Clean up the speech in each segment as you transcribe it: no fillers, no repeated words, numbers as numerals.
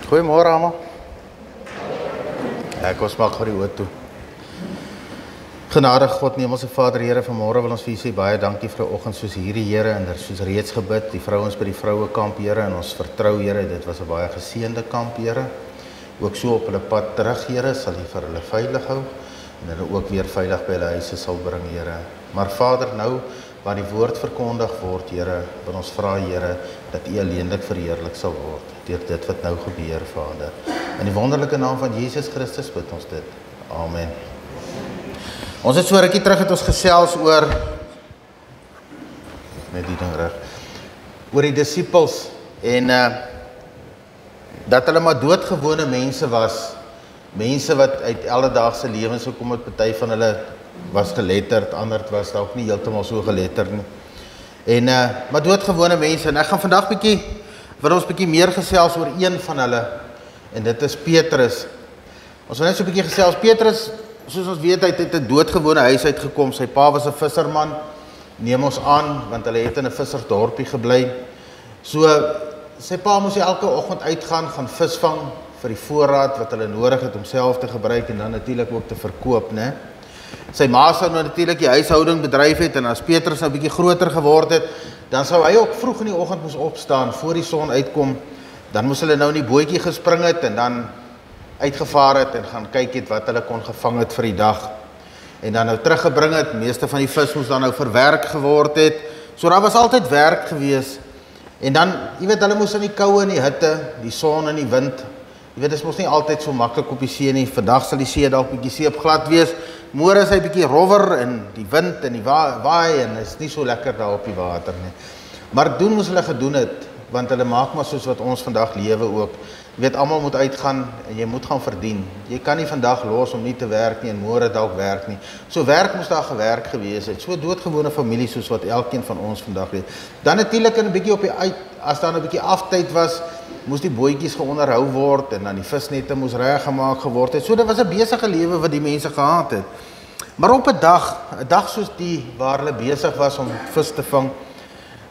Goeiemôre almal. Ek ons maak gou die oë toe. Genadige God, Hemelse Vader, Here, vanmôre wil ons vir U sê baie dankie vir 'n oggend soos hierdie, Here, en soos reeds gebid, die vrouens by die vrouekamp, Here, en ons vertrou, Here, dit was 'n baie geseënde kamp, Here. Ook so op hulle pad terug, Here, sal U vir hulle veilig hou en hulle ook weer veilig by hulle huise sal bring, Here. Maar Vader, nou waar die woord verkondig word, Here, wil ons vra, Here, dat U alleenlik verheerlik sal word deur dit wat nou gebeur, Vader. In die wonderlike naam van Jesus Christus bid ons dit. Amen. Ons het so rukkie terug het ons gesels oor net die ding reg. Oor die disippels en dat hulle maar doodgewone mense was. Mense wat uit alledaagse lewens gekom het, party van hulle was geletterd, ander was dalk nie heeltemal so geletterd nie. En maar doodgewone mense, en ek gaan vandag wil ons bietjie meer gesels oor een van hulle, en dit is Petrus. Ons wil net so 'n bietjie gesels. Petrus, soos ons weet, hy het uit 'n doodgewone huis uitgekom. Sy pa was 'n visserman, neem ons aan, want hulle het in 'n vissersdorpie gebly. So, sy pa moes elke oggend uitgaan, gaan visvang vir die voorraad wat hulle nodig het om self te gebruik en dan natuurlik ook te verkoop, né? Sy ma sou nou natuurlik die huishouding bedryf het, en as Petrus nou 'n bietjie groter geword het, dan sou hy ook vroeg in die oggend moes opstaan, voor die son uitkom. Dan moes hulle nou in die bootjie gespring het en dan uitgevaar het en gaan kyk het wat hulle kon gevang het vir die dag. En dan nou teruggebring het, meeste van die vis moes dan nou verwerk geword het. So daar was altyd werk gewees. En dan, jy weet, hulle moes in die koue en die hitte, die son en die wind. Jy weet, dit mos nie altyd so maklik op die see nie. Vandag sal die see dalk bietjie seepglad wees. Môre is hy bietjie rowwer en die wind en die waai en is nie so lekker daar op die water nie. Maar doen moes hulle gedoen het, want hulle maak maar soos wat ons vandag lewe ook. Jy weet, almal moet uitgaan en jy moet gaan verdien. Jy kan nie vandag los om nie te werk nie en môre dalk werk nie. So werk moes daar gewerk gewees het. So doodgewone familie soos wat elkeen van ons vandag het. Dan natuurlik 'n bietjie op die as daar 'n bietjie aftyd was, moes die bootjies geonderhou word en dan die visnette moes reggemaak geword het. So dit was 'n besige lewe wat die mense gehad het. Maar op 'n dag soos die waar hulle besig was om vis te vang,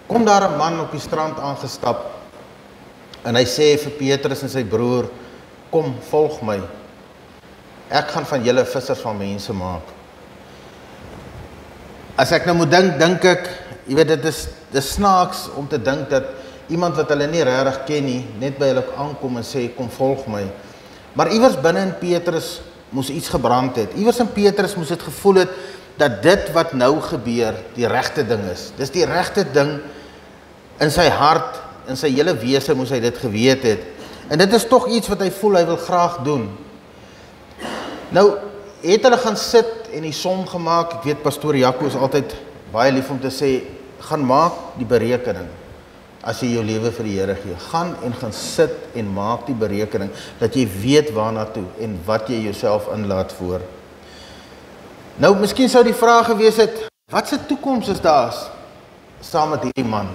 kom daar 'n man op die strand aangestap en hy sê vir Petrus en sy broer, kom, volg my. Ek gaan van julle vissers van mense maak. As ek nou moet dink ek, jy weet, dit is snaaks om te dink dat iemand wat hulle nie regtig ken nie, net by hulle aankom en sê, kom volg my. Maar iewers binne in Petrus moes iets gebrand het. Iewers in Petrus moes dit gevoel het, dat dit wat nou gebeur, die regte ding is. Dis die regte ding in sy hart, in sy hele wese moes hy dit geweet het. En dit is tog iets wat hy voel, hy wil graag doen. Nou, het hulle gaan sit en die som gemaak. Ek weet, pastoor Jaco is altyd baie lief om te sê, gaan maak die berekening. As jy jou lewe vir die Here gee, gaan sit en maak die berekening, dat jy weet waarna toe en wat jy jouself inlaat voor. Nou, miskien sou die vraag gewees het, wat se toekoms is daar saam met hierdie man?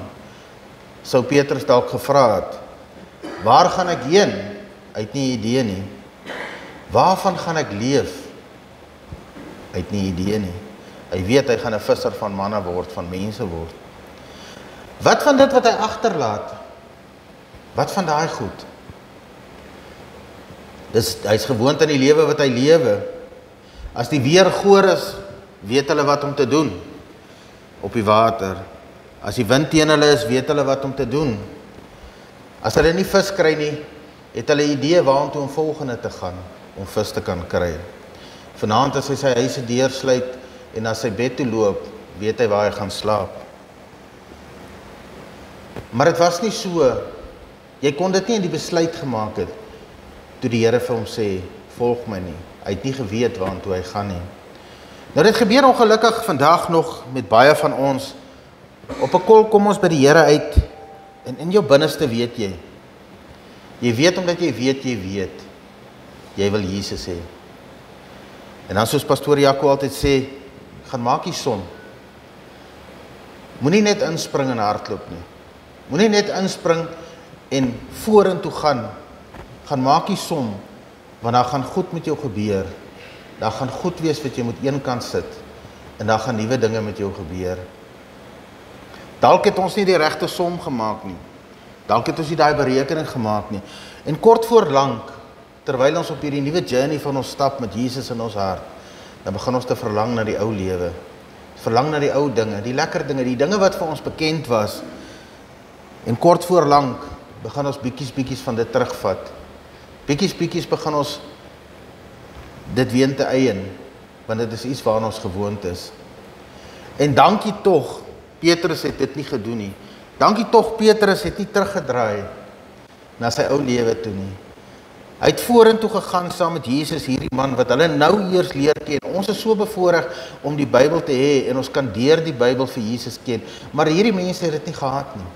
Sou Petrus dalk gevra het, waar gaan ek heen? Hy het nie idee nie. Waarvan gaan ek leef? Hy het nie idee nie. Hy weet hy gaan 'n visser van manne word, van mense word. Wat van dit wat hy agterlaat? Wat van daai goed? Hy's gewoond aan die lewe wat hy lewe. As die weer goor is, weet hulle wat om te doen op die water. As die wind teen hulle is, weet hulle wat om te doen. As hulle nie vis kry nie, het hulle 'n idee waartoe om volgende te gaan, om vis te kan kry. Vanaand as hy sy huise deursluit en na sy bed toe loop, weet hy waar hy gaan slaap. Maar dit was nie so, jy kon dit nie in die besluit gemaak het, toe die Here vir hom sê, volg my nie. Hy het nie geweet waartoe hy gaan nie. Nou dit gebeur ongelukkig vandag nog met baie van ons. Op 'n kol kom ons by die Here uit, en in jou binneste weet jy. Jy weet omdat jy weet, jy wil Jesus hê. En dan soos pastoor Jaco altyd sê, gaan maak die som. Moenie net inspring en hardloop nie. Moenie net inspring en vorentoe gaan maak die som, want daar gaan goed met jou gebeur. Daar gaan goed wees wat jy moet eenkant sit, en daar gaan nuwe dinge met jou gebeur. Dalk het ons nie die regte som gemaak nie. Dalk het ons nie daai berekening gemaak nie. En kort voor lank, terwyl ons op hierdie nuwe journey van ons stap met Jesus in ons hart, dan begin ons te verlang na die ou lewe. Verlang na die ou dinge, die lekker dinge, die dinge wat vir ons bekend was. En kort voor lank begin ons bietjies van dit terugvat. Bietjies begin ons dit weer te eien, want dit is iets waaraan ons gewoond is. En dankie tog, Petrus het dit nie gedoen nie. Dankie tog, Petrus het nie teruggedraai na sy ou lewe toe nie. Hy het vorentoe gegaan saam met Jesus, hierdie man wat hulle nou eers leer ken. Ons is so bevoorreg om die Bybel te hê en ons kan deur die Bybel vir Jesus ken. Maar hierdie mense het dit nie gehad nie.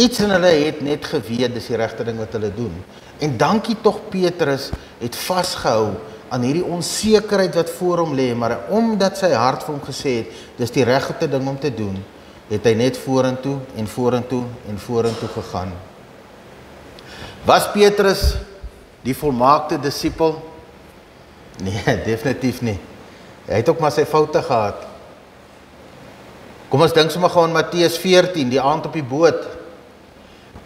Iets in hulle het net geweet, dis die regte ding wat hulle doen. En dankie tog Petrus het vasgehou aan hierdie onsekerheid wat voor hom lê, maar omdat sy hart vir hom gesê het, dis die regte ding om te doen, het hy net vorentoe en vorentoe en vorentoe gegaan. Was Petrus die volmaakte disipel? Nee, definitief nie. Hy het ook maar sy foute gehad. Kom ons dink sommer gou aan Matteus 14, die aand op die boot.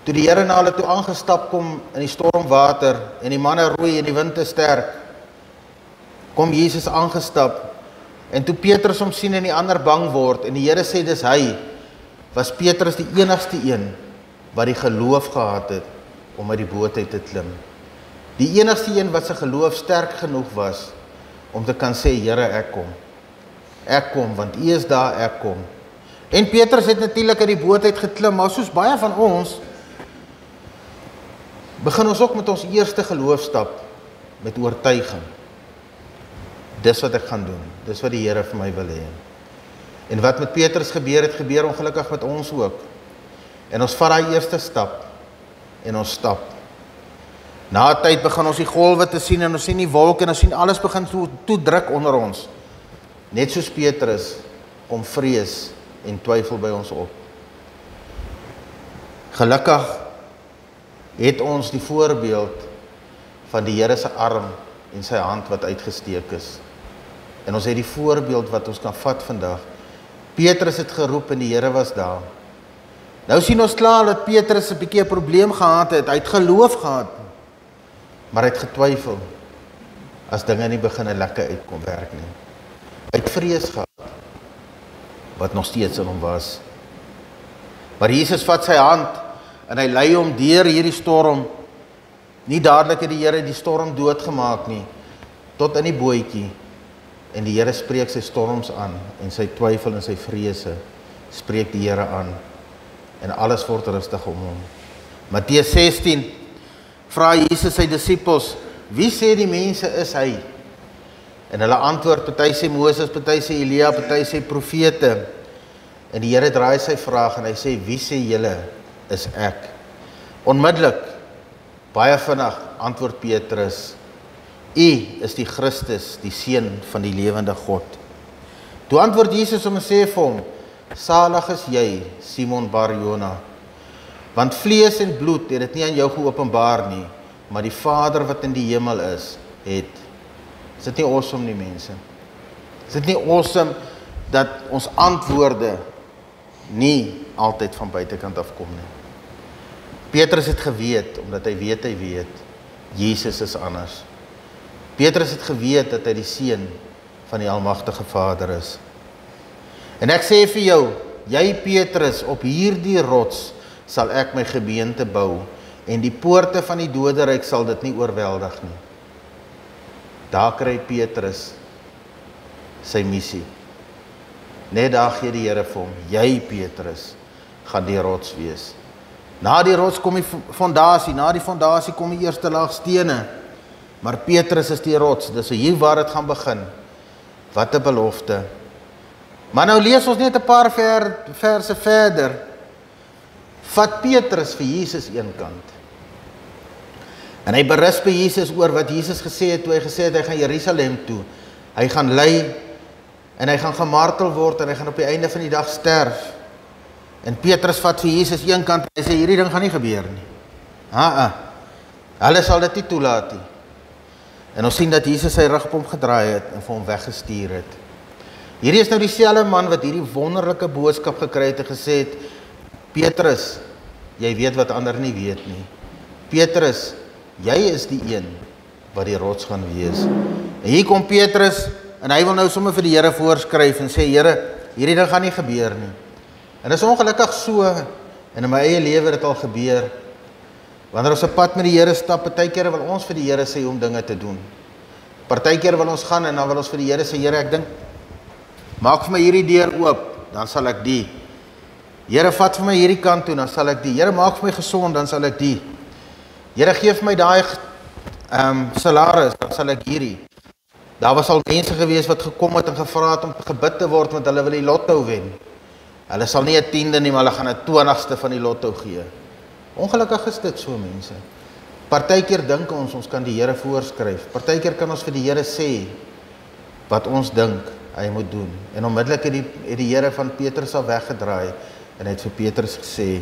Toe die Here na hulle toe aangestap kom in die stormwater en die manne roei en die wind is sterk, kom Jesus aangestap en toe Petrus hom sien en die ander bang word en die Here sê dis hy, was Petrus die enigste een wat die geloof gehad het om uit die boot uit te klim. Die enigste een wat sy geloof sterk genoeg was om te kan sê, Here, ek kom. Ek kom, want U is daar, ek kom. En Petrus het natuurlik uit die boot uit geklim, maar soos baie van ons, begin ons ook met ons eerste geloofstap, met oortuiging. Dis wat ek gaan doen, dis wat die Here vir my wil hê. En wat met Petrus gebeur het, gebeur ongelukkig met ons ook. En ons vat daai eerste stap, en ons stap. Na 'n tyd begin ons die golwe te sien, en ons sien die wolke, en ons sien alles begin toe druk onder ons. Net soos Petrus, kom vrees en twyfel by ons op. Gelukkig het ons die voorbeeld van die Here se arm en sy hand wat uitgesteek is. En ons het die voorbeeld wat ons kan vat vandag. Petrus het geroep en die Here was daar. Nou sien ons klaar dat Petrus 'n bietjie 'n probleem gehad het. Hy het geloof gehad, maar hy het getwyfel as dinge nie begin lekker uitkom werk nie. Hy het vrees gehad, wat nog steeds in hom was. Maar Jesus vat sy hand en hy lei hom deur hierdie storm. Nie dadelik het die Here die storm doodgemaak nie, tot in die bootjie. En die Here spreek sy storms aan, en sy twyfel en sy vrese spreek die Here aan. En alles word rustig om hom. Matteus 16 vra Jesus sy disippels, wie sê die mense is hy? En hulle antwoord, party sê Moses, party sê Elia, party sê profete. En die Here draai sy vraag en hy sê, wie sê julle is ek? Onmiddellik, baie vinnig, antwoord Petrus, U is die Christus, die Seun van die lewende God. Toe antwoord Jesus hom en sê vir hom, salig is jy, Simon Bar-Jona, want vlees en bloed het dit nie aan jou geopenbaar nie, maar die Vader wat in die hemel is, het. Is dit nie awesome nie, mense? Is dit nie awesome dat ons antwoorde nie altyd van buitekant afkom nie? Petrus het geweet, omdat hy weet, Jesus is anders. Petrus het geweet dat hy die Seun van die Almagtige Vader is. En ek sê vir jou, jy Petrus, op hierdie rots sal ek my gemeente bou, en die poorte van die doderyk sal dit nie oorweldig nie. Daar kry Petrus sy missie. Net daar gee die Here vir hom, jy Petrus, gaan die rots wees. Na die rots kom die fondasie, na die fondasie kom die eerste laag stene, maar Petrus is die rots, dis hier waar het gaan begin. Wat 'n belofte. Maar nou lees ons net 'n paar verse verder. Vat Petrus vir Jesus eenkant. En hy berus by Jesus oor wat Jesus gesê het, toe hy gesê het, hy gaan Jerusalem toe. Hy gaan ly, en hy gaan gemartel word, en hy gaan op die einde van die dag sterf. En Petrus vat vir Jesus eenkant, en hy sê, hierdie ding gaan nie gebeur nie. Hulle sal dit nie toelaat nie. En ons sien dat Jesus sy rug op hom gedraai het, en vir hom weggestuur het. Hierdie is nou dieselfde man wat hierdie wonderlike boodskap gekry het en gesê het, Petrus, jy weet wat ander nie weet nie. Petrus, jy is die een wat die rots gaan wees. En hier kom Petrus, en hy wil nou sommer vir die Here voorskryf, en sê, Here, hierdie ding gaan nie gebeur nie. En dit is ongelukkig so, en in my eie lewe het al gebeur, wanneer ons 'n pad met die Here stap, partykeer wil ons vir die Here sê om dinge te doen. Partykeer wil ons gaan, en dan wil ons vir die Here sê, Here, ek dink, maak vir my hierdie deur oop, dan sal ek die. Here, vat vir my hierdie kant toe, dan sal ek die. Here, maak vir my gesond, dan sal ek die. Here, gee vir my daai salaris, dan sal ek hierdie. Daar was al mense gewees wat gekom het en gevra het om gebid te word, want hulle wil die lotto wen. Hulle sal nie 'n 10de nie, maar hulle gaan 'n 20ste van die lotto gee. Ongelukkig is dit so, mense. Partykeer dink ons kan die Here voorskryf. Partykeer kan ons vir die Here sê wat ons dink hy moet doen. En onmiddellik het die Here van Petrus af weggedraai en hy het vir Petrus gesê,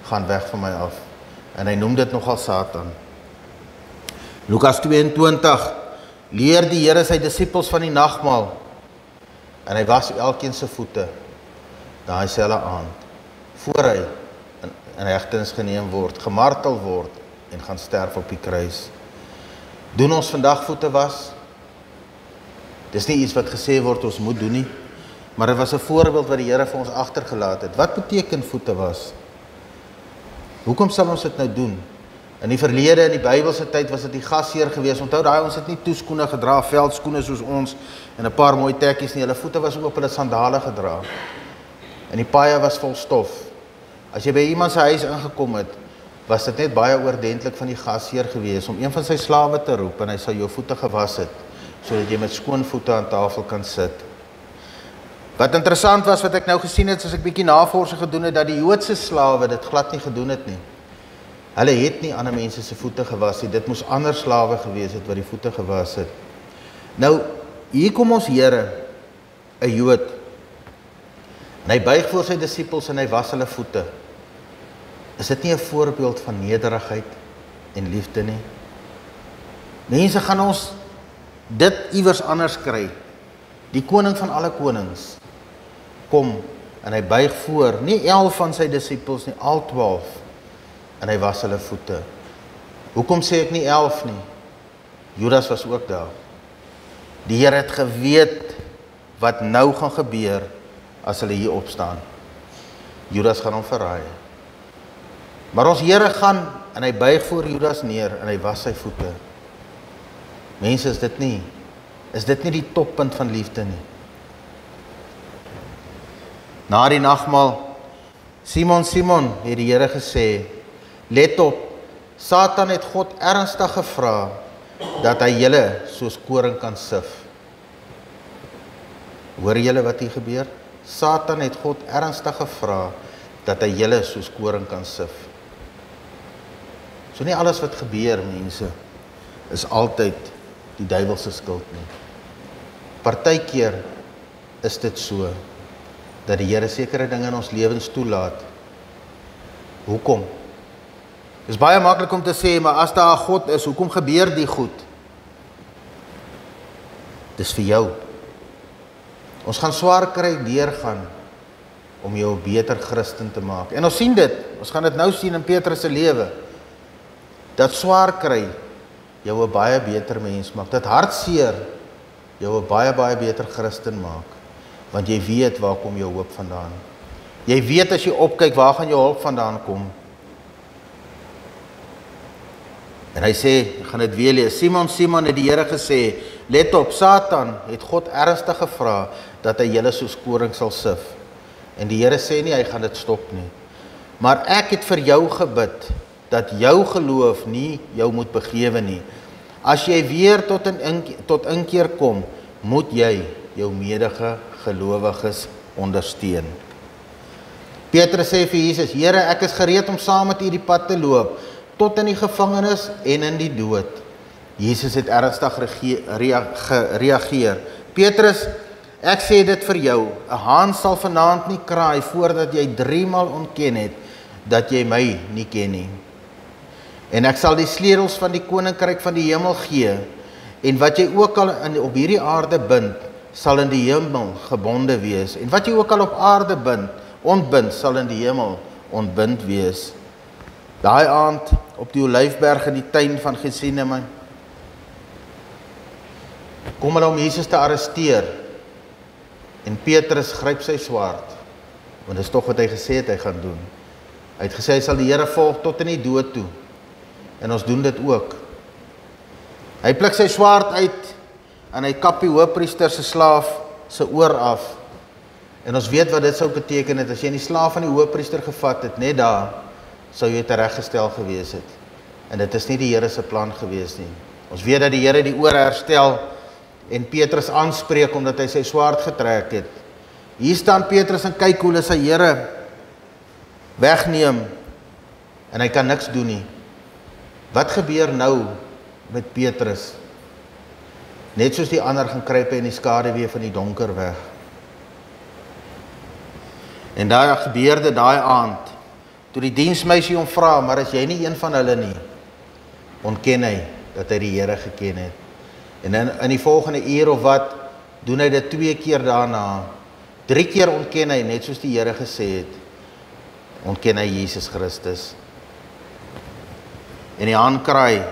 gaan weg van my af. En hy noem dit nogal Satan. Lukas 22 leer die Here sy disippels van die nagmaal en hy was elkeen se voete daai selfe aand voor hy in hegtenis geneem word, gemartel word en gaan sterf op die kruis. Doen ons vandag voete was? Dis nie iets wat gesê word ons moet doen nie, maar dit was 'n voorbeeld wat die Here vir ons agtergelaat het. Wat beteken voete was? Hoekom sal ons dit nou doen? In die verlede, in die Bybelse tyd, was dit die gasheer gewees. Onthou daai, ons het nie toeskoene gedra, veldskoene soos ons, en 'n paar mooi tekkies nie. Hulle voete was oop, hulle sandale gedra. En die paaie was vol stof. As jy by iemand se huis ingekom het, was dit net baie oordentlik van die gasheer gewees, om een van sy slawe te roep, en hy sal jou voete gewas het, sodat jy met skoon voete aan tafel kan sit. Wat interessant was, wat ek nou gesien het, as ek bietjie navorsing gedoen het, dat die Joodse slawe dit glad nie gedoen het nie. Hulle het nie ander mense se voete gewas nie, dit moes ander slawe gewees het wat die voete gewas het. Nou, hier kom ons Here, 'n Jood, en hy buig voor sy disippels en hy was hulle voete. Is dit nie 'n voorbeeld van nederigheid en liefde nie? Mense, gaan ons dit iewers anders kry. Die koning van alle konings kom en hy buig voor, nie 11 van sy disippels nie, al 12, en hy was hulle voete. Hoekom sê ek nie 11 nie? Judas was ook daar. Die Here het geweet wat nou gaan gebeur as hulle hier opstaan. Judas gaan hom verraai. Maar ons Here gaan en hy buig voor Judas neer en hy was sy voete. Mense, is dit nie die toppunt van liefde nie? Na die nagmaal, Simon, het die Here gesê, let op, Satan het God ernstig gevra dat hy julle soos koring kan sif. Hoor julle wat hier gebeur? Satan het God ernstig gevra dat hy julle soos koring kan sif. So nie alles wat gebeur, mense, is altyd die duiwel se skuld nie. Partykeer is dit so, dat die Here sekere dinge in ons lewens toelaat. Hoekom? Dit is baie maklik om te sê, maar as daar 'n God is, hoekom gebeur die goed? Dis vir jou. Ons gaan swaar kry deurgaan om jou 'n beter Christen te maak. En ons sien dit, ons gaan dit nou sien in Petrus se lewe, dat swaar kry jou 'n baie beter mens maak, dat hartseer jou 'n baie beter Christen maak, want jy weet waar kom jou hoop vandaan. Jy weet as jy opkyk, waar gaan jou hulp vandaan kom. En hy sê, ek gaan dit weer lees, Simon het die Here gesê, let op, Satan het God ernstig gevra dat hy julle soos koring sal sif. En die Here sê nie, hy gaan dit stop nie. Maar ek het vir jou gebid, dat jou geloof nie jou moet begewe nie. As jy weer tot inkeer kom, moet jy jou medige gelowiges ondersteun. Petrus sê vir Jesus, Here, ek is gereed om saam met U die pad te loop, tot in die gevangenis en in die dood. Jesus het ernstig gereageer. Petrus, ek sê dit vir jou, 'n haan sal vanaand nie kraai voordat jy 3 maal ontken het dat jy my nie ken nie. En ek sal die sleutels van die koninkryk van die hemel gee, en wat jy ook al op hierdie aarde bind, sal in die hemel gebonde wees. En wat jy ook al op aarde ontbind, sal in die hemel ontbind wees. Daai aand op die Olyfberg in die tuin van Getsemane, kom hulle om Jesus te arresteer, en Petrus gryp sy swaard, want dit is tog wat hy gesê het hy gaan doen. Hy het gesê hy sal die Here volg tot in die dood toe, en ons doen dit ook. Hy pluk sy swaard uit, en hy kap die hoofpriester se slaaf se oor af, en ons weet wat dit sou beteken het, as jy in die slaaf van die hoofpriester gevat het, net daar, sou jy tereggestel gewees het, en dit is nie die Here se plan gewees nie. Ons weet dat die Here die oor herstel, en Petrus aanspreek, omdat hy sy swaard getrek het. Hier staan Petrus en kyk hoe hulle sy Here wegneem, en hy kan niks doen nie. Wat gebeur nou met Petrus? Net soos die ander gaan kruip hy in die skaduwee van die donker weg. En daar gebeur dit daai aand, toe die diensmeisie hom vra, maar is jy nie een van hulle nie? Ontken hy dat hy die Here geken het. En in die volgende uur of wat, doen hy dit 2 keer daarna. 3 keer ontken hy, net soos die Here gesê het, ontken hy Jesus Christus. En die aankraai,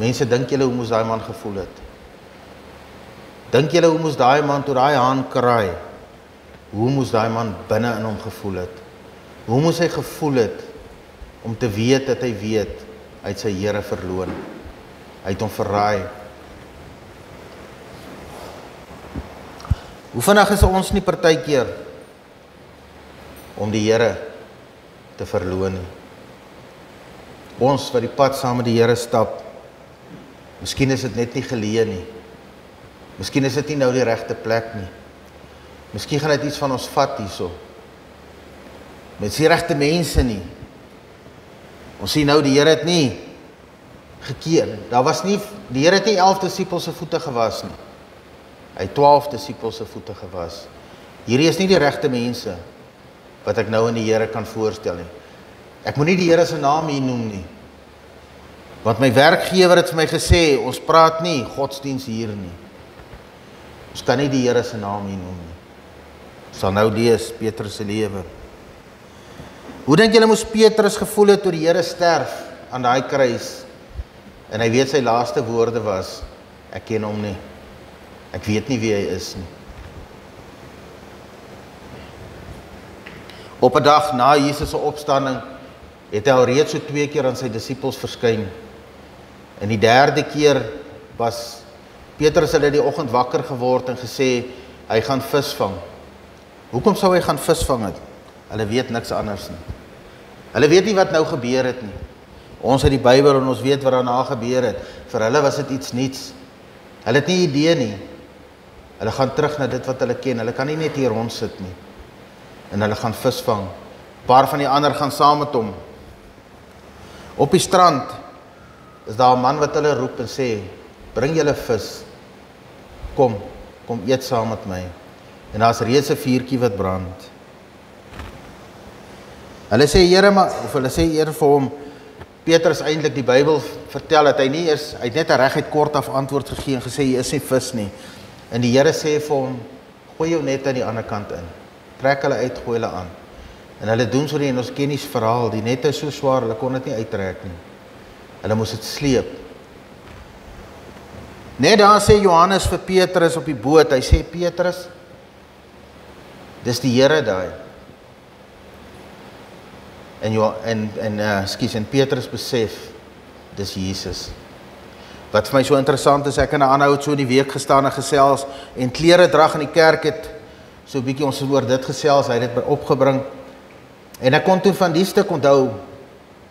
mense, dink julle hoe moes daai man gevoel het? Dink julle hoe moes daai man, toe daai haan kraai, hoe moes daai man binne in hom gevoel het? Hoe moes hy gevoel het, om te weet dat hy weet, hy het sy Here verloon, hy het hom verraai. Hoe vinnig is ons nie partykeer, om die Here te verloon nie? Ons wat die pad saam met die Here stap, miskien is dit net nie geleë nie. Miskien is dit nie nou die regte plek nie. Miskien gaan dit iets van ons vat hierso. Met die regte mense nie. Ons sien nou, die Here het nie gekeer. Die Here het nie 11 disippels se voete gewas nie. Hy het 12 disippels se voete gewas. Hierdie is nie die regte mense, wat ek nou in die Here kan voorstel nie. Ek moet nie die Here se naam hier noem nie. Want my werkgewer het vir my gesê, ons praat nie godsdiens hier nie. Ons kan nie die Here se naam hier noem nie. Ons sal nou lees Petrus se lewe. Hoe dink julle moes Petrus gevoel het toe die Here sterf aan daai kruis, en hy weet sy laaste woorde was, ek ken hom nie, ek weet nie wie hy is nie. Op 'n dag na Jesus se opstanding, het hy al reeds so 2 keer aan sy disippels verskyn. En die 3de keer was Petrus hulle die oggend wakker geword en gesê, hy gaan vis vang. Hoekom sou hy gaan vis vang het? Hulle weet niks anders nie. Hulle weet nie wat nou gebeur het nie. Ons het die Bybel en ons weet wat daarna gebeur het. Vir hulle was dit iets niets. Hulle het nie idee nie. Hulle gaan terug na dit wat hulle ken. Hulle kan nie net hier rond sit nie. En hulle gaan vis vang. 'n Paar van die ander gaan saam met hom. Op die strand is daar 'n man wat hulle roep en sê, bring julle vis. Kom eet saam met my. En daar's reeds 'n vuurtjie wat brand. Hulle sê Here vir hom, Petrus eintlik die Bybel vertel dat hy het net 'n reguit kort af antwoord gegee en gesê, hy is nie vis nie. En die Here sê vir hom, gooi jou net aan die ander kant in. Trek hulle uit, gooi hulle aan. En hulle doen so die, en ons ken die verhaal, die nette is so swaar, hulle kon dit nie uittrek nie. Hulle moes dit sleep. Net daar sê Johannes vir Petrus op die boot, hy sê, Petrus, dis die Here daai. En Petrus besef, dis Jesus. Wat vir my so interessant is, ek en 'n ander ou het so in die week gestaan en gesels, en klere drag in die kerk het, so 'n bietjie ons het oor dit gesels, hy het dit opgebring, en ek kon toe van die stuk onthou,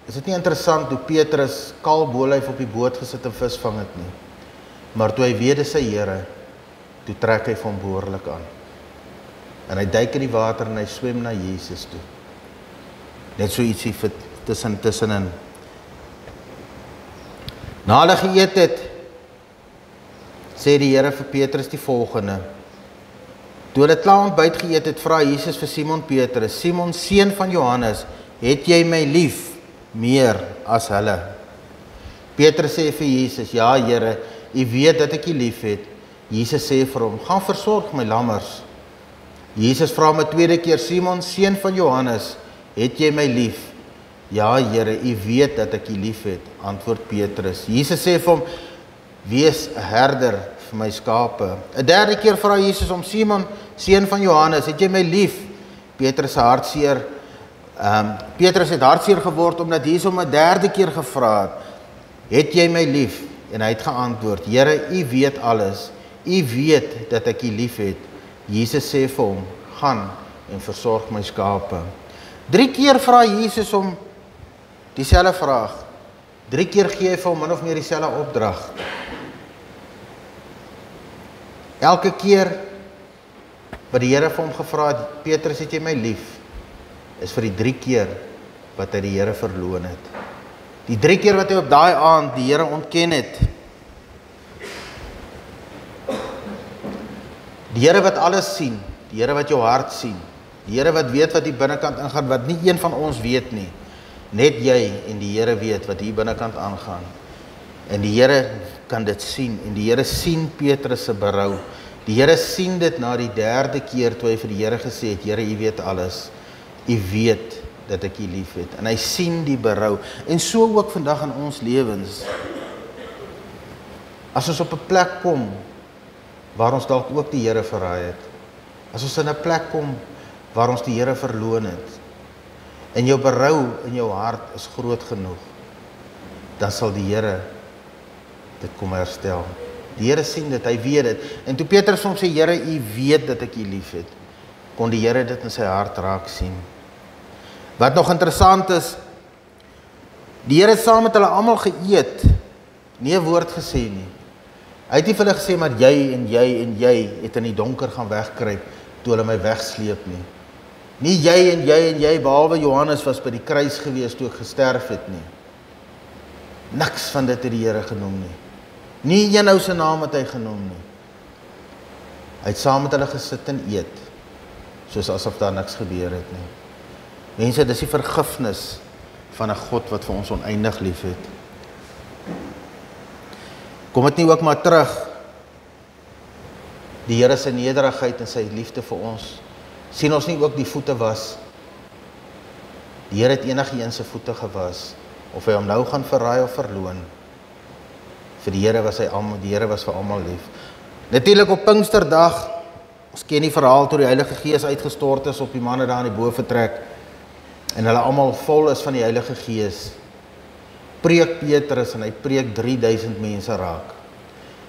is dit nie interessant hoe Petrus kaal bolyf op die boot gesit en vis vang het nie, maar toe hy weet dis sy Here, toe trek hy van behoorlik aan, en hy duik in die water en hy swem na Jesus toe. Net so ietsie vir tussenin. Na hulle geëet het, sê die Here vir Petrus die volgende. Toe hulle klaar ontbyt geëet het, vra Jesus vir Simon Petrus, Simon, seun van Johannes, het jy my lief meer as hulle? Petrus sê vir Jesus, ja Here, U weet dat ek U lief het. Jesus sê vir hom, gaan versorg my lammers. Jesus vra hom 'n tweede keer, Simon, seun van Johannes, het jy my lief? Ja, Here, U weet dat ek U lief het, antwoord Petrus. Jesus sê vir hom, wees 'n herder vir my skape. 'n derde keer vra Jesus om Simon, seun van Johannes, het jy my lief? Petrus het hartseer geword omdat Jesus hom 'n derde keer gevra het jy my lief? En hy het geantwoord, Here, U weet alles. U weet dat ek U lief het. Jesus sê vir hom, gaan en versorg my skape. 3 keer vra Jesus hom dieselfde vraag. 3 keer gee hy vir hom min of meer dieselfde opdrag. Elke keer wat die Here vir hom gevra het, Petrus, het jy my lief? Is vir die 3 keer wat hy die Here verloon het. Die 3 keer wat hy op daai aand die Here ontken het. Die Here wat alles sien, die Here wat jou hart sien, die Here wat weet wat die binnekant ingaan, wat nie een van ons weet nie. Net jy en die Here weet wat hier binnekant aangaan. En die Here kan dit sien, en die Here sien Petrus se berou. Die Here sien dit na die 3de keer toe hy vir die Here gesê het, Here, U weet alles. U weet dat ek U lief het. En hy sien die berou. En so ook vandag in ons lewens. As ons op 'n plek kom waar ons dalk ook die Here verraai het. As ons in 'n plek kom waar ons die Here verloon het. En jou berou in jou hart is groot genoeg. Dan sal die Here dit kom herstel. Die Here sien dit, hy weet dit. En toe Petrus hom sê, Here, U weet dat ek U lief het, kon die Here dit in sy hart raak sien. Wat nog interessant is, die Here het saam met hulle almal geëet, nie 'n woord gesê nie. Hy het nie vir hulle gesê, maar jy en jy en jy het in die donker gaan wegkruip, toe hulle my wegsleep nie. Nie jy en jy en jy, behalwe Johannes was by die kruis gewees toe ek gesterf het nie. Niks van dit het die Here genoem nie. Nie een ou se naam het hy genoem nie. Hy het saam met hulle gesit en eet, soos asof daar niks gebeur het nie. Mense, dis die vergifnis van 'n God wat vir ons oneindig lief het. Kom dit nie ook maar terug, die Here se nederigheid en sy liefde vir ons, sien ons nie ook die voete was? Die Here het enigiemand se voete gewas, of hy hom nou gaan verraai of verloon. Vir die Here was vir almal lief. Natuurlik op Pinksterdag, ons ken die verhaal toe die Heilige Gees uitgestort is op die manne daar in die boventrek, en hulle almal vol is van die Heilige Gees. Preek Petrus en hy preek 3000 mense raak.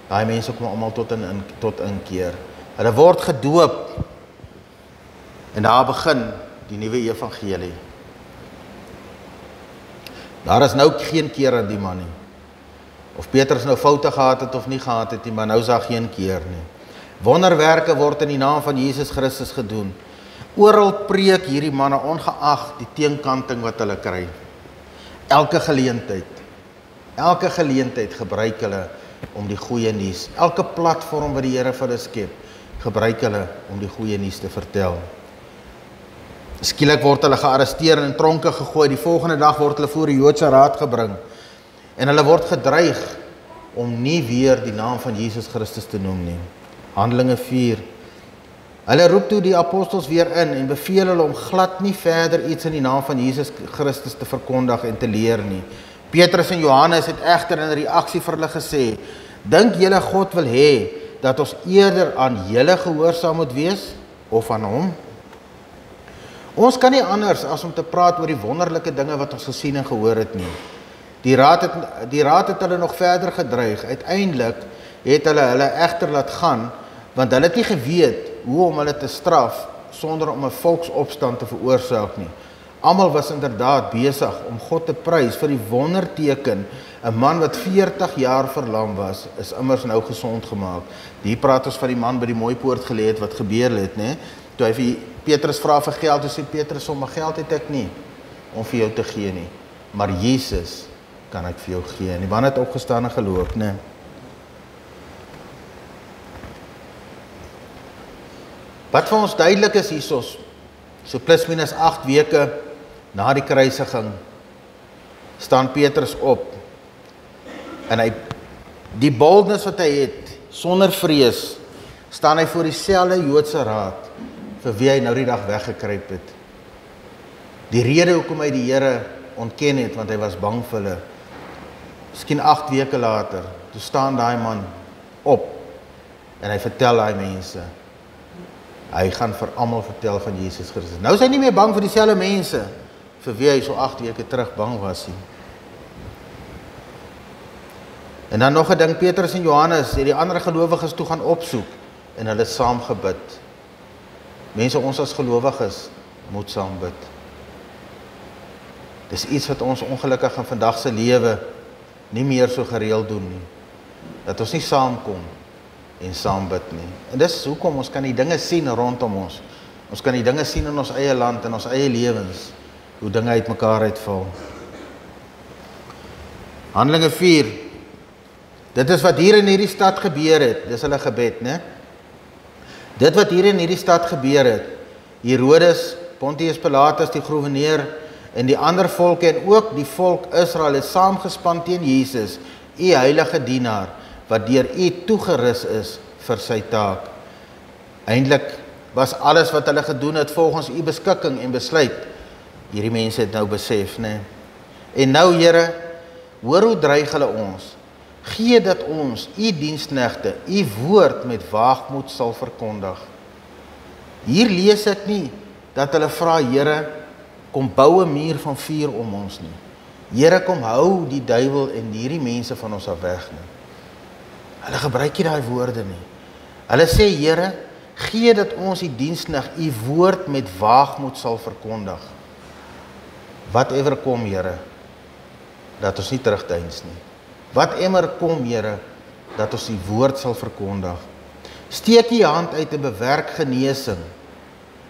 Daai mense kom almal tot inkeer. Hulle word gedoop, en daar begin die nuwe evangelie. Daar is nou geen keer aan die man nie. Of Petrus nou foute gehad het of nie gehad het nie, maar nou is daar geen keer nie. Wonderwerke word in die naam van Jesus Christus gedoen. Oral preek hierdie manne ongeag die teenkanting wat hulle kry. Elke geleentheid gebruik hulle om die goeie nuus. Elke platform wat die Here vir hulle skep, gebruik hulle om die goeie nuus te vertel. Skielik word hulle gearresteer en in tronke gegooi. Die volgende dag word hulle voor die Joodse raad gebring. En hulle word gedreig om nie weer die naam van Jesus Christus te noem nie. Handelinge 4. Hulle roep toe die apostels weer in en beveel hulle om glad nie verder iets in die naam van Jesus Christus te verkondig en te leer nie. Petrus en Johannes het egter in reaksie vir hulle gesê, dink julle God wil hê dat ons eerder aan julle gehoorsaam moet wees of aan hom? Ons kan nie anders as om te praat oor die wonderlike dinge wat ons gesien en gehoor het nie. Die raad het hulle nog verder gedreig. Uiteindelik het hulle egter laat gaan, want hulle het nie geweet hoe om hulle te straf sonder om 'n volksopstand te veroorsaak nie. Almal was inderdaad besig om God te prys vir die wonderteken. 'n Man wat 40 jaar verlam was, is immers nou gesond gemaak. Hier praat ons van die man by die Mooipoort gelê het wat gebeur het, né? Toe hy vir Petrus vra vir geld, toe sê Petrus, sommer geld het ek nie om vir jou te gee nie, maar Jesus kan ek vir jou gee. En die man het opgestaan en geloop, né? Wat vir ons duidelik is hiersos, so plus minus 8 weke na die kruisiging, staan Petrus op, en hy, die boldness wat hy het, sonder vrees, staan hy voor dieselfde Joodse raad, vir wie hy nou die dag weggekruip het. Die rede hoekom hy die Here ontken het, want hy was bang vir hulle. Miskien 8 weke later, toe staan daai man op, en hy vertel daai mense, hy gaan vir almal vertel van Jesus Christus. Nou is hy nie meer bang vir dieselfde mense, vir wie hy so 8 weke terug bang was nie. En dan nog 'n ding, Petrus en Johannes het die ander gelowiges toe gaan opsoek, en hulle saam gebid. Mense, ons as gelowiges moet saam bid. Dis iets wat ons ongelukkig in vandag se lewe nie meer so gereeld doen nie. Dat ons nie saamkom en saam bid nie. En dis hoekom ons kan die dinge sien rondom ons. Ons kan die dinge sien in ons eie land, in ons eie lewens, hoe dinge uit mekaar uitval. Handelinge 4. Dit is wat hier in hierdie stad gebeur het. Dis hulle gebed, né? Dit wat hier in hierdie stad gebeur het. Herodes, Pontius Pilatus, die goewerneur, en die ander volke, en ook die volk Israel, het saamgespan teen Jesus, u heilige dienaar, wat deur u toegerus is vir sy taak. Eintlik was alles wat hulle gedoen het volgens u beskikking en besluit. Hierdie mense het nou besef, né? En nou, Here, hoor hoe dreig hulle ons. Gee dat ons, u diensknegte, u woord met waagmoed sal verkondig. Hier lees ek nie dat hulle vra, Here, kom bou 'n muur van vuur om ons nie. Here, kom hou die duiwel en hierdie mense van ons af weg nie. Hulle gebruik nie daai woorde nie. Hulle sê, Here, gee dat ons die diensknegt, u woord met waagmoed sal verkondig. Whatever kom, Here, dat ons nie terugdeins nie. Wat immer kom, Here, dat ons die woord sal verkondig. Steek u hand uit en bewerk genesing,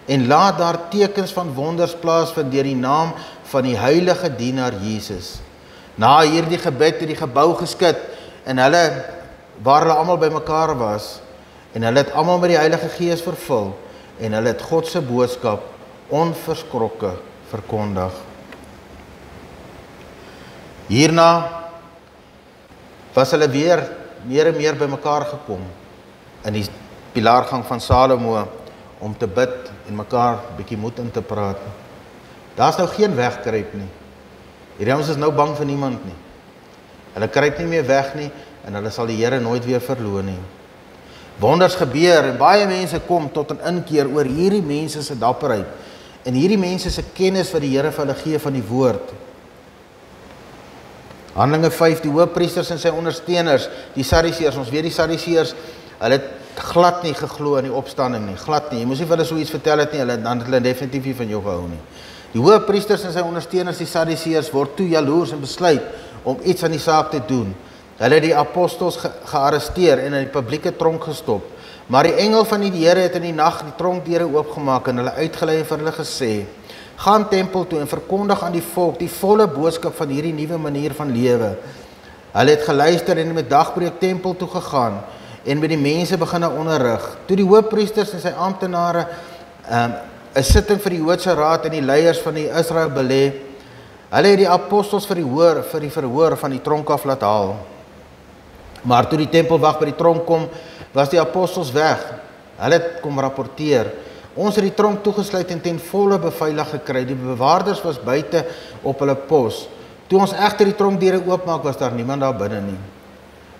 en laat daar tekens van wonders plaasvind deur die naam van die heilige dienaar Jesus. Na hierdie gebed het die gebou geskud, en hulle, waar hulle almal bymekaar was, en hulle het almal met die Heilige Gees vervul, en hulle het God se boodskap onverskrokke verkondig. Hierna was hulle weer meer en meer bymekaar gekom in die pilaargang van Salomo om te bid en mekaar bietjie moed in te praat. Daar's nou geen wegkruip nie. Hierdie ouens is nou bang vir niemand nie. Hulle kruip nie meer weg nie en hulle sal die Here nooit weer verloon nie. Wonders gebeur en baie mense kom tot 'n inkeer oor hierdie mense se dapperheid en hierdie mense se kennis wat die Here vir hulle gee van die woord. Handelinge 5, die hoofpriesters en sy ondersteuners, die Sadduseërs, ons weet die Sadduseërs, hulle het glad nie geglo in die opstanding nie, glad nie. Jy moes nie vir hulle so iets vertel het nie, dan het hulle definitief nie van jou gehou nie. Die hoofpriesters en sy ondersteuners, die Sadduseërs, word toe jaloers en besluit om iets aan die saak te doen. Hulle het die apostels gearresteer en in die publieke tronk gestop. Maar die engel van die Here het in die nag die tronkdeure oopgemaak en hulle uitgelei en vir hulle gesê: gaan tempel toe en verkondig aan die volk die volle boodskap van hierdie nuwe manier van lewe. Hulle het geluister en met dagbreek tempel toe gegaan en met die mense begin onderrig. Toe die hoofpriesters en sy amptenare 'n sitting vir die Joodse raad en die leiers van die Israel belê, hulle het die apostels vir die verhoor van die tronk af laat haal. Maar toe die tempelwag by die tronk kom, was die apostels weg. Hulle het kom rapporteer: ons het die tronk toegesluit en ten volle beveilig gekry. Die bewaarders was buite op hulle pos. Toe ons egter die tronkdeure oopmaak, was daar niemand daar binne nie.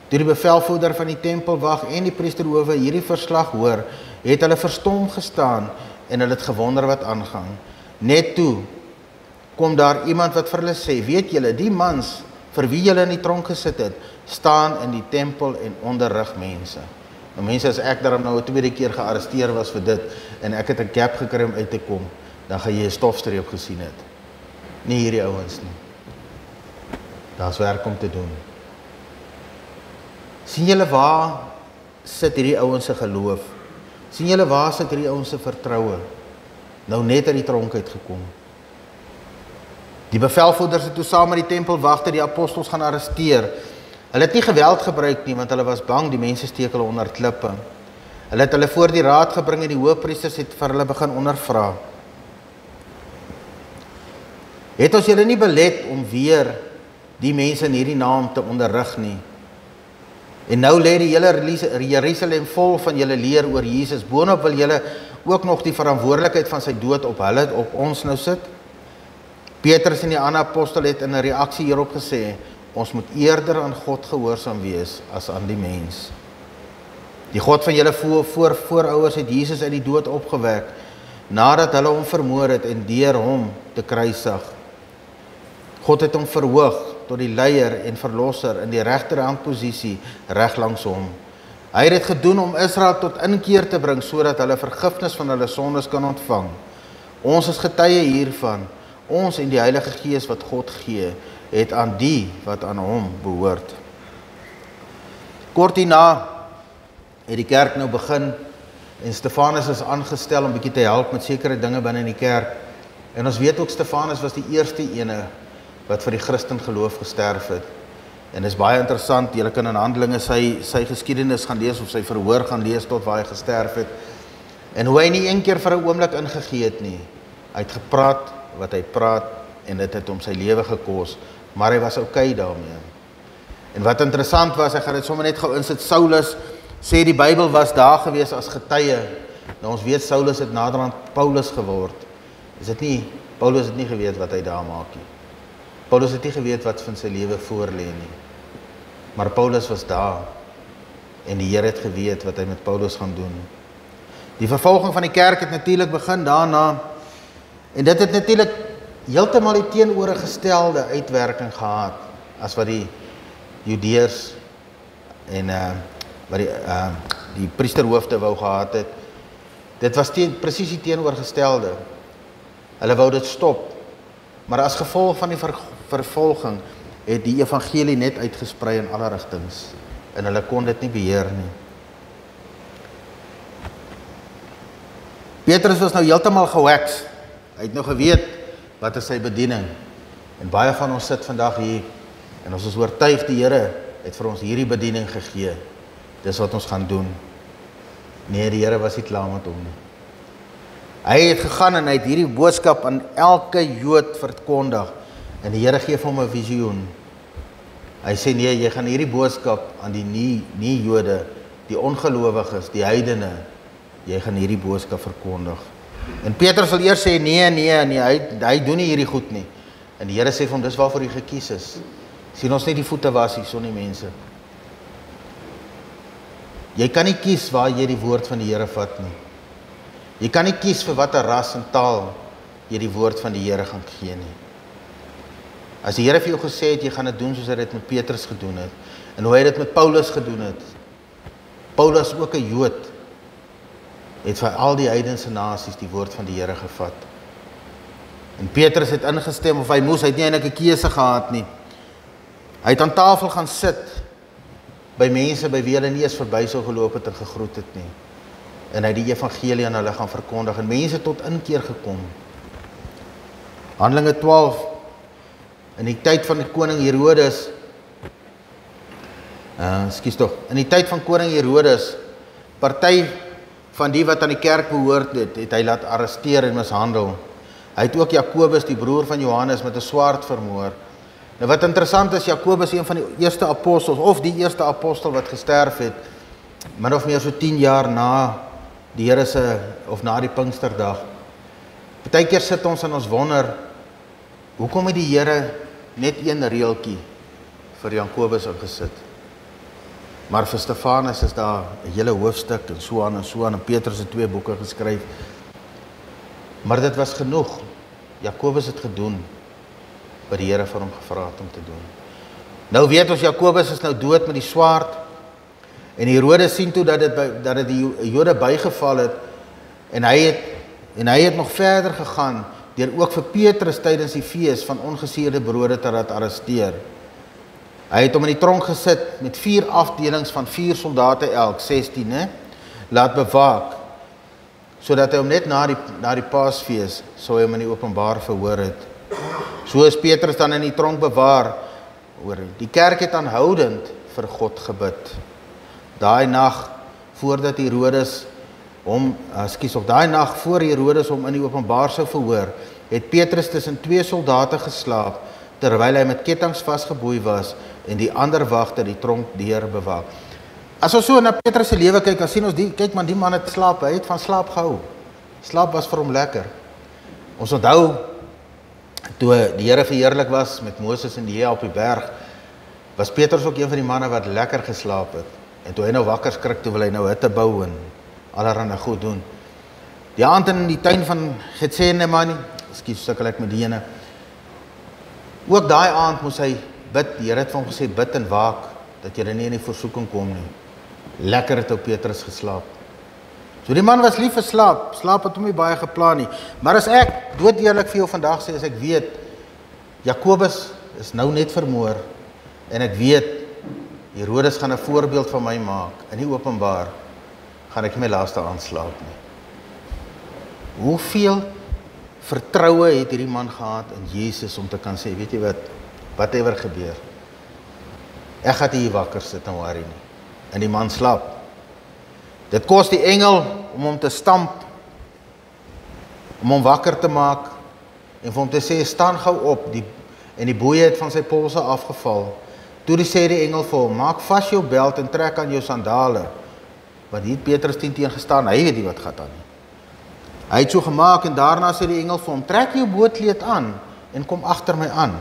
Toe die bevelvoerder van die tempelwag en die priesterhowe hierdie verslag hoor, het hulle verstom gestaan en hulle het gewonder wat aangaan. Net toe kom daar iemand wat vir hulle sê: weet julle, die mans vir wie julle in die tronk gesit het, staan in die tempel en onderrig mense. Nou mense, as ek daarom nou 'n tweede keer gearresteer was vir dit en ek het 'n gap gekry om uit te kom, dan gaan jy 'n stofstreep gesien het. Nie hierdie ouens nie. Daar's werk om te doen. Sien julle waar sit hierdie ouens se geloof? Sien julle waar sit hierdie ouens se vertroue? Nou net uit die tronk uitgekom. Die bevelvoerders het toe saam met die tempelwagte die apostels gaan arresteer. Hulle het nie geweld gebruik nie, want hulle was bang die mense steek hulle onder klippe. Hulle het hulle voor die raad gebring en die hoofpriesters het vir hulle begin ondervra. Het ons julle nie belet om weer die mense in hierdie naam te onderrig nie? En nou lê die hele Jerusalem vol van julle leer oor Jesus. Boonop wil julle ook nog die verantwoordelikheid van sy dood op ons nou sit? Petrus en die ander apostel het in 'n reaksie hierop gesê, ons moet eerder aan God gehoorsaam wees as aan die mens. Die God van julle voorouers het Jesus uit die dood opgewek, nadat hulle hom vermoor het en deur hom te kruisig. God het hom verhoog tot die leier en verlosser in die regterhandposisie reg langs hom. Hy het dit gedoen om Israel tot inkeer te bring, sodat hulle vergifnis van hulle sondes kan ontvang. Ons is getuie hiervan, ons en die Heilige Gees wat God gee, het aan die wat aan hom behoort. Kort hierna het die kerk nou begin, en Stefanus is aangestel om bietjie te help met sekere dinge binne in die kerk. En ons weet ook Stefanus was die eerste ene wat vir die Christen geloof gesterf het. En dit is baie interessant, julle kan in Handelinge sy geskiedenis gaan lees, of sy verhoor gaan lees tot waar hy gesterf het. En hoe hy nie een keer vir 'n oomblik ingegee het nie. Hy het gepraat wat hy praat, en dit het hom sy lewe gekos, maar hy was okay daarmee. En wat interessant was, hy gaan dit sommer net gou insit, Saulus, sê die Bybel was daar gewees as getuie. Nou ons weet Saulus het naderhand Paulus geword. Paulus het nie geweet wat hy daar maak nie. Paulus het nie geweet wat van sy lewe voorlê nie. Maar Paulus was daar, en die Here het geweet wat hy met Paulus gaan doen. Die vervolging van die kerk het natuurlik begin daarna, en dit het natuurlik heeltemal die teenoorgestelde uitwerking gehad, as wat die Judeërs en wat die priesterhoofde wou gehad het. Dit was presies die teenoorgestelde. Hulle wou dit stop, maar as gevolg van die vervolging het die evangelie net uitgesprei in alle rigtings, en hulle kon dit nie beheer nie. Petrus was nou heeltemal gewax. Hy het nou geweet wat is sy bediening, en baie van ons sit vandag hier, en ons is oortuig die Here het vir ons hierdie bediening gegee. Dis wat ons gaan doen. Nee, die Here was nie klaar met hom nie. Hy het gegaan en hy het hierdie boodskap aan elke Jood verkondig, en die Here gee vir hom 'n visioen. Hy sê nee, jy gaan hierdie boodskap aan die nie Jode, die ongelowiges, die heidene, jy gaan hierdie boodskap verkondig. En Petrus sal eers sê nee, hy doen nie hierdie goed nie. En die Here sê vir hom, dis waarvoor jy gekies is. Sien ons net die voete was hier, so nie mense. Jy kan nie kies waar jy die woord van die Here vat nie. Jy kan nie kies vir watter ras en taal jy die woord van die Here gaan gee nie. As die Here vir jou gesê het, jy gaan dit doen soos hy dit met Petrus gedoen het, en hoe hy dit met Paulus gedoen het. Paulus, ook 'n Jood, het vir al die heidense nasies die woord van die Here gevat. En Petrus het ingestem, of hy het nie eintlik 'n keuse gehad nie. Hy het aan tafel gaan sit, by mense by wie hulle nie eens verby sou geloop het en gegroet het nie. En hy het die evangelie aan hulle gaan verkondig, en mense tot inkeer gekom. Handelinge 12, in die tyd van die koning Herodes, in die tyd van koning Herodes, party van die wat aan die kerk behoort het hy laat arresteer en mishandel. Hy het ook Jakobus, die broer van Johannes, met 'n swaard vermoor. Nou wat interessant is, Jakobus, een van die eerste apostels, of die eerste apostel wat gesterf het, min of meer so 10 jaar na die Here se, of na die Pinksterdag. Partykeer sit ons en ons wonder, hoekom het die Here net een reeltjie vir Jakobus ingesit? Maar vir Stefanus is daar 'n hele hoofstuk, en so aan, en Petrus het 2 boeke geskryf. Maar dit was genoeg. Jakobus het gedoen wat die Here vir hom gevra het om te doen. Nou weet ons, Jakobus is nou dood met die swaard, en Herodes sien toe dat dit die Jode bygeval het, en hy het nog verder gegaan, deur ook vir Petrus tydens die fees van ongesuurde brode te laat arresteer. Hy het hom in die tronk gesit met 4 afdelings van 4 soldate elk, 16, laat bewaak, sodat hy hom net na die Paasfees sou hy hom in die openbaar verhoor het. So is Petrus dan in die tronk bewaar. Die kerk het aanhoudend vir God gebid. Daai nag voordat Herodes hom, daai nag voor Herodes hom in die openbaar sou verhoor, het Petrus tussen 2 soldate geslaap, terwyl hy met kettinge vasgeboei was, en die ander wagter die tronk deur bewaak. As ons so na Petrus se lewe kyk, dan sien ons, kyk man, die man het slaap, hy het van slaap gehou. Slaap was vir hom lekker. Ons onthou, toe die Here verheerlik was met Moses en die Elia op die berg, was Petrus ook een van die manne wat lekker geslaap het. En toe hy nou wakker skrik, toe wil hy nou hitte bou en allerhande goed doen. Die aand in die tuin van Getsemane, sukkel ek met die ene. Ook daai aand moes hy bid. Die Here het vir hom gesê, bid en waak, dat jy nie in die versoeking kom nie. Lekker het ou Petrus geslaap. So die man was lief vir slaap. Slaap het hom nie baie geplan nie. Maar as ek dood eerlik vir jou vandag sê, as ek weet, Jakobus is nou net vermoor, en ek weet, Herodes gaan 'n voorbeeld van my maak, in die openbaar, gaan ek my laaste aand slaap nie. Hoeveel vertroue het hierdie man gehad in Jesus om te kan sê, weet jy wat, whatever gebeur, ek gaan hier wakker sit en worry nie. En die man slaap. Dit kos die engel om hom te stamp, om hom wakker te maak, en vir hom te sê, staan gou op, en die boeie het van sy polse afgeval. Toe sê die engel vir hom, maak vas jou beld en trek aan jou sandale, want hier het Petrus teen gestaan, hy weet nie wat gaat aan nie. Hy het so gemaak en daarna sê die engel vir hom, trek jou bootkleed aan en kom agter my aan.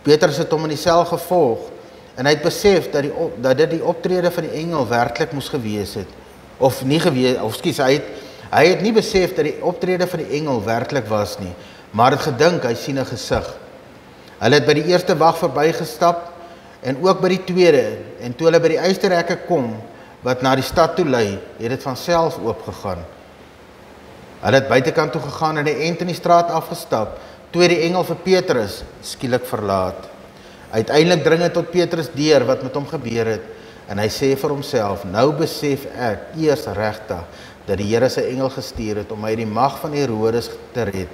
Petrus het hom in die sel gevolg en hy het besef dat dit die optrede van die engel werklik moes gewees het. Of nie gewees, of skus, hy het nie besef dat die optrede van die engel werklik was nie, maar het gedink hy sien 'n gesig. Hulle het by die eerste wag verbygestap en ook by die tweede, en toe hulle by die uisterhekke kom wat na die stad toe lei, het dit van self oopgegaan. Hulle het buitekant toe gegaan en die end in die straat afgestap, toe die engel vir Petrus skielik verlaat. Uiteindelik dring hy tot Petrus deur wat met hom gebeur het, en hy sê vir homself, nou besef ek eers regtig dat die Here sy engel gestuur het om my die mag van Herodes te red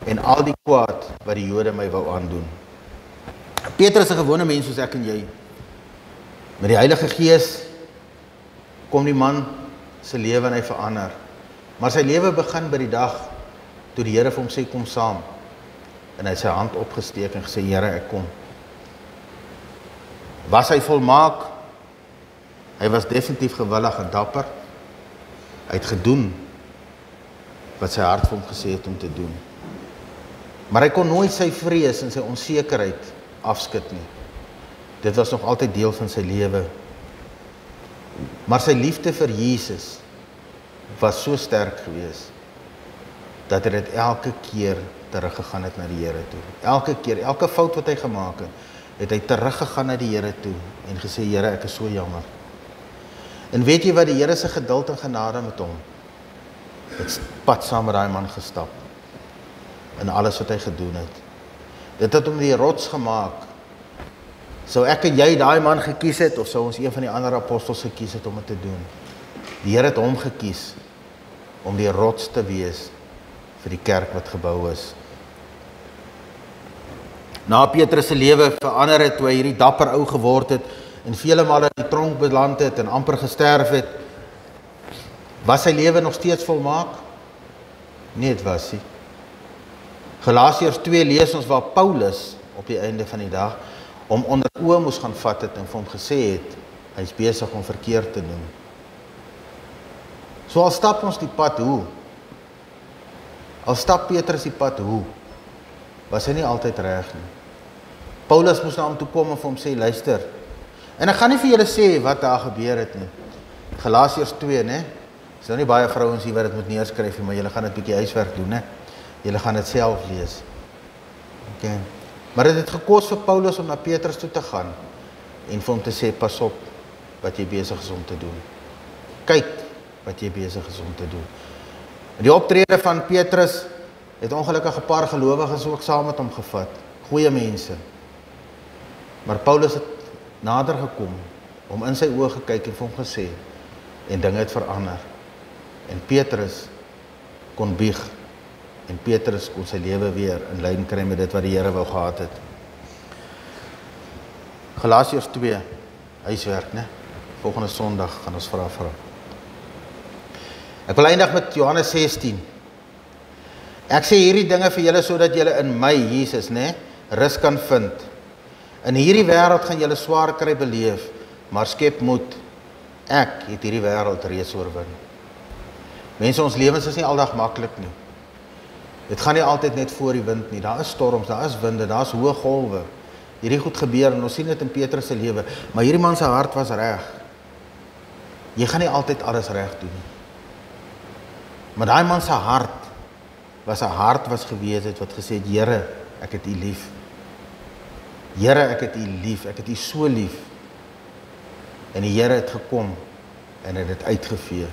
en al die kwaad wat die Jode my wou aandoen. Petrus is 'n gewone mens soos ek en jy. Met die Heilige Gees kom die man sy lewe en hy verander. Maar sy lewe begin by die dag toe die Here vir hom sê, kom saam. En hy het sy hand opgesteek en gesê, Here, ek kom. Was hy volmaak? Hy was definitief gewillig en dapper. Hy het gedoen wat sy hart vir hom gesê het om te doen. Maar hy kon nooit sy vrees en sy onsekerheid afskud nie. Dit was nog altyd deel van sy lewe. Maar sy liefde vir Jesus was so sterk geweest, dat hy dit elke keer teruggegaan het na die Here toe. Elke keer, elke fout wat hy gemaak het hy teruggegaan na die Here toe, en gesê, Here, ek is so jammer. En weet jy wat, die Here se geduld en genade met hom, het pad saam met daai man gestap, in alles wat hy gedoen het. Dit het hom die rots gemaak. Sou ek en jy daai man gekies het, of sou ons een van die ander apostels gekies het om dit te doen? Die Here het hom gekies om die rots te wees vir die kerk wat gebou is. Na Petrus se lewe verander het, toe hy hierdie dapper ou geword het en vele male in die tronk beland het en amper gesterf het, was sy lewe nog steeds volmaak? Nee, dit was nie. Galasiërs 2 lees ons waar Paulus op die einde van die dag om onder oë moes gaan vat het en vir hom gesê het, hy is besig om verkeerd te doen. So al stap ons die pad hoe? Al stap Petrus die pad hoe? Was hy nie altyd reg nie. Paulus moes na hom toe kom en vir hom sê, luister, en ek gaan nie vir julle sê wat daar gebeur het nie. Galasiërs 2, né? Is nou nie baie vrouens hier wat dit moet neerskryf, maar julle gaan dit bietjie huiswerk doen, né? Julle gaan dit self lees. Okay. Maar dit het gekos vir Paulus om na Petrus toe te gaan en vir hom te sê, pas op wat jy besig is om te doen. Kyk wat jy besig is om te doen. En die optrede van Petrus het ongelukkig 'n paar gelowiges ook saam met hom gevat. Goeie mense. Maar Paulus het nader gekom, om in sy oë gekyk en vir hom gesê, en dinge het verander. En Petrus kon bieg, en Petrus kon sy lewe weer in lyn kry met dit wat die Here wou gehad het. Galasiërs 2, huiswerk, né? Volgende Sondag gaan ons vra. Ek wil eindig met Johannes 16. Ek sê hierdie dinge vir julle sodat julle in my, Jesus, né, rus kan vind. In hierdie wêreld gaan julle swaar kry beleef, maar skep moed. Ek het hierdie wêreld reeds oorwin. Mense, ons lewens is nie aldag maklik nie. Dit gaan nie altyd net voor die wind nie. Daar is storms, daar is winde, daar is hoë golwe. Hierdie goed gebeur en ons sien dit in Petrus se lewe, maar hierdie man se hart was reg. Jy gaan nie altyd alles reg doen nie. Maar daai man se hart was 'n hart was gewees het wat gesê het, Here, ek het U lief. Here, ek het U lief, ek het U so lief. En die Here het gekom en het dit uitgevee.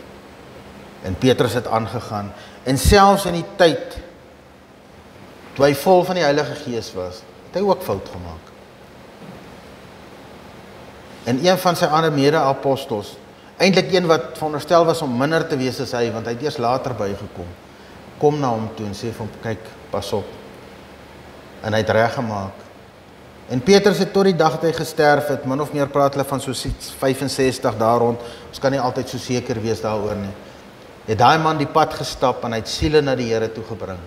En Petrus het aangegaan. En selfs in die tyd toe hy vol van die Heilige Gees was, het hy ook fout gemaak. En een van sy ander mede-apostels, eintlik een wat veronderstel was om minder te wees as hy, want hy het eers later bygekom, kom na hom toe en sê vir hom, kyk, pas op. En hy het reggemaak. En Petrus het tot die dag dat hy gesterf het, min of meer praat hulle van so 65 daar rond, ons kan nie altyd so seker wees daaroor nie, het daai man die pad gestap en hy het siele na die Here toe gebring.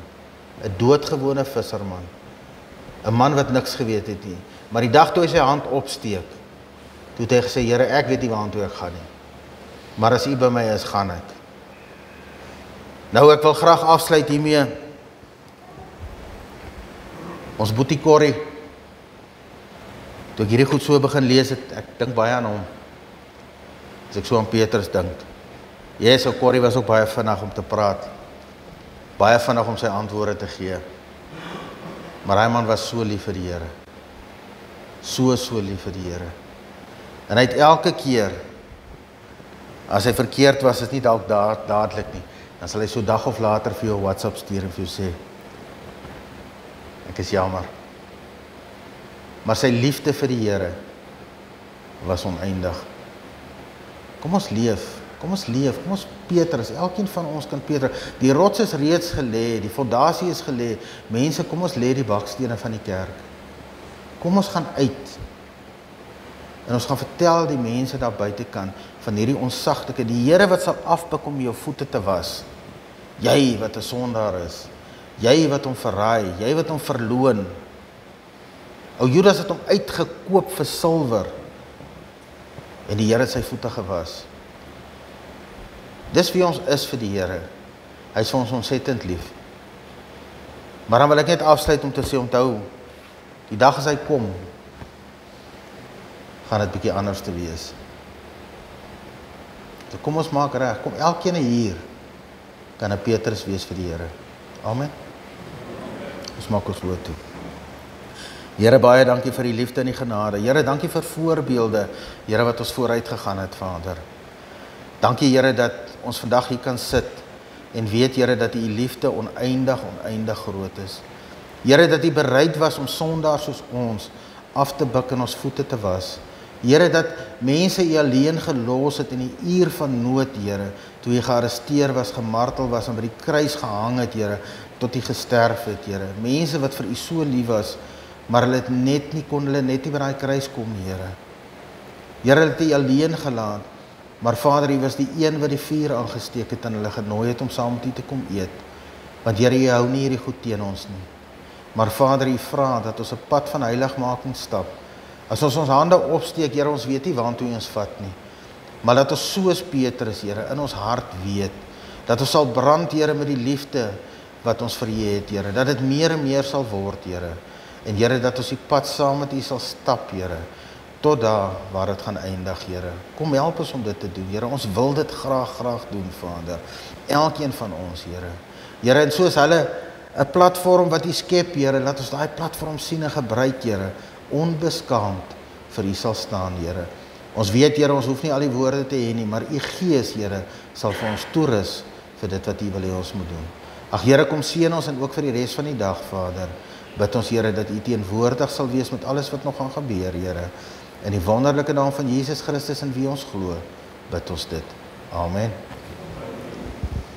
'n doodgewone visserman. 'n man wat niks geweet het nie. Maar die dag toe hy sy hand opsteek, toe het hy gesê, Here, ek weet nie waartoe ek gaan nie. Maar as U by my is, gaan ek. Nou, ek wil graag afsluit hiermee. Ons boetie Corrie, toe ek hierdie goed so begin lees het, ek dink baie aan hom. As ek so aan Petrus dink. So Corrie was ook baie vinnig om te praat. Baie vinnig om sy antwoorde te gee. Maar hy man was so lief vir die Here. So lief vir die Here. En hy het elke keer, as hy verkeerd was, is nie dalk dadelik nie, dan sal hy so dag of later vir jou WhatsApp stuur en vir jou sê, ek is jammer. Maar sy liefde vir die Here was oneindig. Kom ons leef, kom ons Petrus, elkeen van ons kan Petrus, die rots is reeds gelê, die fondasie is gelê, mense, kom ons lê die bakstene van die kerk. Kom ons gaan uit, en ons gaan vertel die mense daar buitekant, van hierdie onsaglike, die Here wat sal afpik om jou voete te was, jy wat 'n sondaar is, jy wat hom verraai, jy wat hom verloon, ou Judas het hom uitgekoop vir silwer, en die Here het sy voete gewas. Dis wie ons is vir die Here. Hy is vir ons ontsettend lief. Maar dan wil ek net afsluit om te sê, onthou, die dag as hy kom, gaan dit bietjie anders te wees. So kom ons maak reg, kom elkeen hier, kan 'n Petrus wees vir die Here. Amen. Ons maak ons oë toe. Here, baie dankie vir die liefde en die genade. Here, dankie vir voorbeelde, Here, wat ons vooruit gegaan het, Vader. Dankie, Here, dat ons vandag hier kan sit en weet, Here, dat U liefde oneindig groot is. Here, dat U bereid was om sondaars soos ons af te buk en ons voete te was. Here, dat mense U alleen gelos het in die uur van nood, Here, toe U gearresteer was, gemartel was en by die kruis gehang het, Here, tot U gesterf het, Here. Mense wat vir U so lief was, maar hulle het kon net nie by daai kruis kom, Here. Here, hulle het U alleen gelaat, maar Vader, U was die een wat die vuur aangesteek het en hulle genooi het om saam met U te kom eet. Want Here, U hou nie hierdie goed teen ons nie. Maar Vader, U vra dat ons 'n pad van heiligmaking stap. As ons hande opsteek, Here, ons weet nie waartoe U ons vat nie. Maar dat ons soos Petrus, Here, in ons hart weet, dat ons sal brand, Here, met die liefde wat ons vir U het, Here, dat dit meer en meer sal word, Here. En Here, dat ons die pad saam met U sal stap, Here, tot daar waar dit gaan eindig, Here. Kom help ons om dit te doen, Here. Ons wil dit graag doen, Vader. Elkeen van ons, Here. Here, en soos hulle 'n platform wat U skep, Here, laat ons daai platform sien en gebruik, Here, onbeskaamd vir U sal staan, Here. Ons weet, Here, ons hoef nie al die woorde te hê nie, maar U Gees, Here, sal vir ons toerus vir dit wat U wil hê ons moet doen. Ag Here, kom seën ons en ook vir die res van die dag, Vader. Bid ons, Here, dat U teenwoordig sal wees met alles wat nog gaan gebeur, Here. In die wonderlike naam van Jesus Christus in wie ons glo, bid ons dit. Amen.